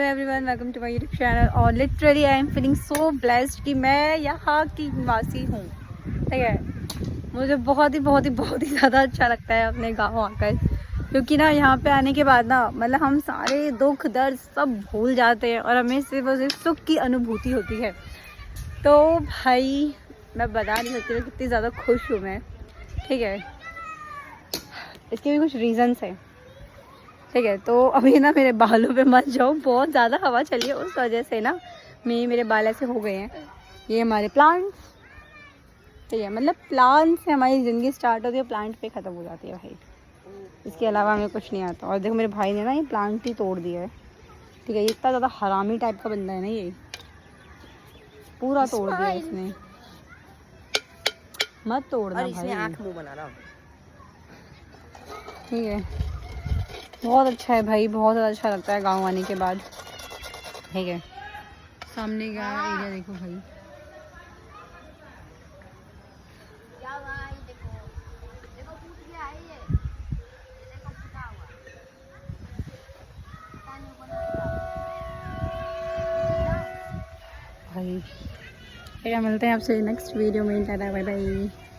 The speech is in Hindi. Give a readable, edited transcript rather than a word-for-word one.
Everyone, welcome to my YouTube channel. और literally I am feeling so blessed कि मैं यहाँ की निवासी हूँ। ठीक है, मुझे बहुत ही ज़्यादा अच्छा लगता है अपने गाँव आकर, क्योंकि ना यहाँ पे आने के बाद ना मतलब हम सारे दुख दर्द सब भूल जाते हैं और हमें सिर्फ सुख की अनुभूति होती है। तो भाई मैं बता नहीं सकती कितनी ज़्यादा खुश हूँ मैं। ठीक है, इसके भी कुछ रीज़न्स हैं। ठीक है, तो अभी ना मेरे बालों पे मत जाओ, बहुत ज़्यादा हवा चली है, उस वजह से ना मेरे बाल ऐसे हो गए हैं। ये हमारे प्लांट्स, ठीक है, मतलब प्लांट से हमारी ज़िंदगी स्टार्ट होती है, प्लांट पे ख़त्म हो जाती है भाई। इसके अलावा हमें कुछ नहीं आता। और देखो मेरे भाई ने ना ये प्लांट ही तोड़ दिया है। ठीक है, ये इतना ज़्यादा हरामी टाइप का बंदा है ना, ये पूरा तोड़ दिया इसने। मत तोड़ना भाई, आँख मुँह बना रहा हूँ। ठीक है, बहुत अच्छा है भाई, बहुत ज़्यादा अच्छा लगता है गांव आने के बाद। ठीक है, सामने का एरिया देखो भाई। भाई, ठीक है, मिलते हैं आपसे नेक्स्ट वीडियो में। Tata, bye bye.